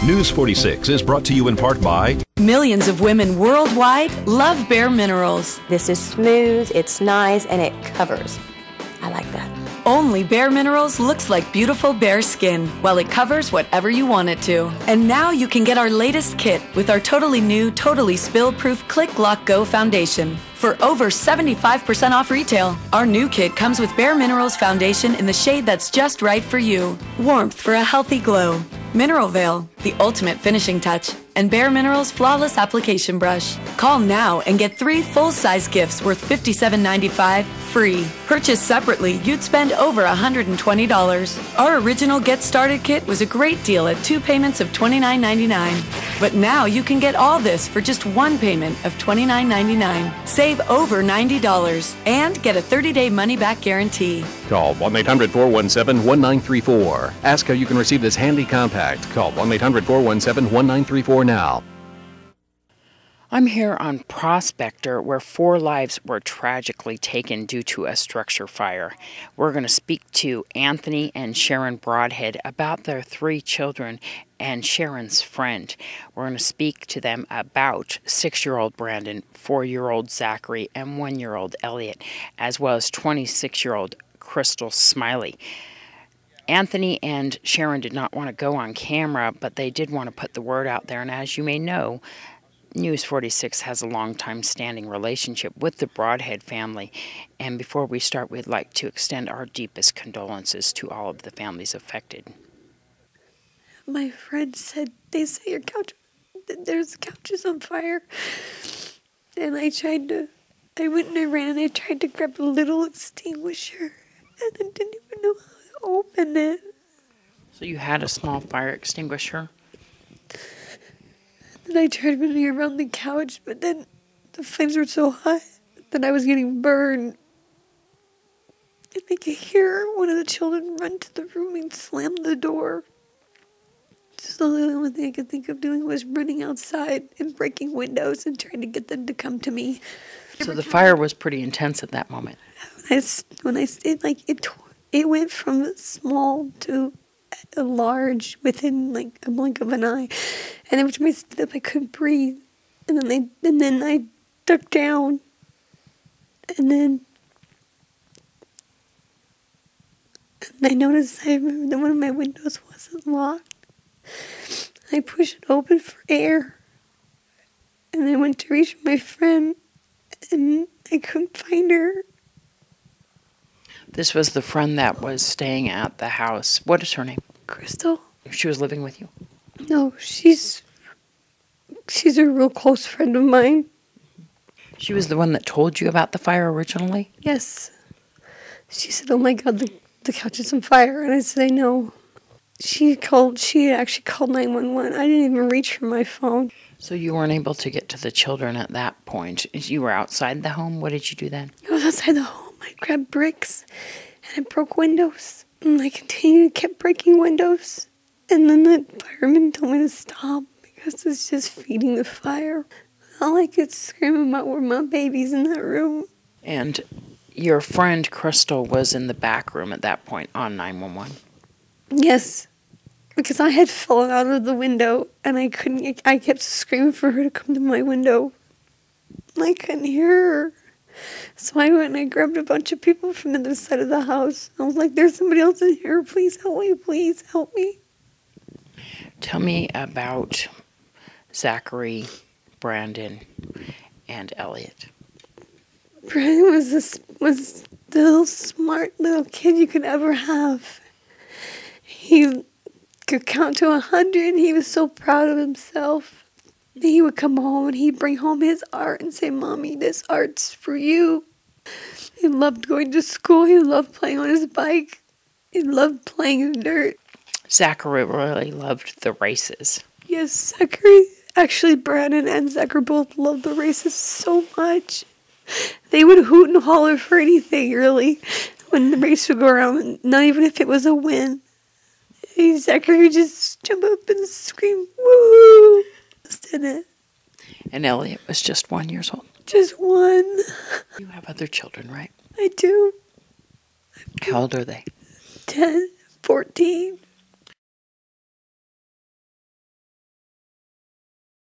News 46 is brought to you in part by millions of women worldwide love Bare Minerals. This is smooth, it's nice, and it covers. I like that. Only Bare Minerals looks like beautiful bare skin, while it covers whatever you want it to. And now you can get our latest kit with our totally new, totally spill-proof Click Lock Go foundation for over 75% off retail. Our new kit comes with Bare Minerals foundation in the shade that's just right for you. Warmth for a healthy glow. Mineral Veil, the ultimate finishing touch, and Bare Minerals Flawless Application Brush. Call now and get 3 full-size gifts worth $57.95 free. Purchased separately, you'd spend over $120. Our original Get Started kit was a great deal at 2 payments of $29.99. But now you can get all this for just 1 payment of $29.99. Save over $90 and get a 30-day money-back guarantee. Call 1-800-417-1934. Ask how you can receive this handy compact. Call 1-800-417-1934 now. I'm here on Prospector, where 4 lives were tragically taken due to a structure fire. We're going to speak to Anthony and Sharon Broadhead about their 3 children and Sharon's friend. We're going to speak to them about 6-year-old Brandon, 4-year-old Zachary, and 1-year-old Elliot, as well as 26-year-old Crystal Smiley. Anthony and Sharon did not want to go on camera, but they did want to put the word out there. And as you may know, News 46 has a long-time standing relationship with the Broadhead family. And before we start, we'd like to extend our deepest condolences to all of the families affected. My friend said, they say your couch, there's couches on fire. And I went and I ran and I tried to grab a little extinguisher. And I didn't even know how to open it. So you had a small fire extinguisher? And I tried running around the couch, but then the flames were so hot that I was getting burned. And I could hear one of the children run to the room and slam the door. So the only thing I could think of doing was running outside and breaking windows and trying to get them to come to me. So the fire was pretty intense at that moment. It went from small to large within like a blink of an eye, and every time I stood up, I couldn't breathe, and then I ducked down, and then I noticed that one of my windows wasn't locked. I pushed it open for air, and I went to reach for my friend, and I couldn't find her. This was the friend that was staying at the house. What is her name? Crystal. She was living with you? No, she's a real close friend of mine. She was the one that told you about the fire originally? Yes. She said, "Oh my God, the couch is on fire," and I said, "I know." She actually called 911. I didn't even reach for my phone. So you weren't able to get to the children at that point. You were outside the home. What did you do then? I was outside the home. I grabbed bricks and I broke windows. And I kept breaking windows. And then the fireman told me to stop because it's just feeding the fire. All I could scream about were my babies in that room. And your friend Crystal was in the back room at that point on 911? Yes, because I had fallen out of the window and I kept screaming for her to come to my window. I couldn't hear her. So I went and I grabbed a bunch of people from the other side of the house. I was like, "There's somebody else in here. Please help me. Please help me." Tell me about Zachary, Brandon, and Elliot. Brandon was the little smart little kid you could ever have. He could count to 100. He was so proud of himself. He would come home and he'd bring home his art and say, "Mommy, this art's for you." He loved going to school. He loved playing on his bike. He loved playing in the dirt. Zachary really loved the races. Yes, Zachary. Actually, Brandon and Zachary both loved the races so much. They would hoot and holler for anything, really, when the race would go around, not even if it was a win. Zachary would just jump up and scream, "Woo!" in it. And Elliot was just 1 year old? Just 1. You have other children, right? I do. How old are they? 10, 14.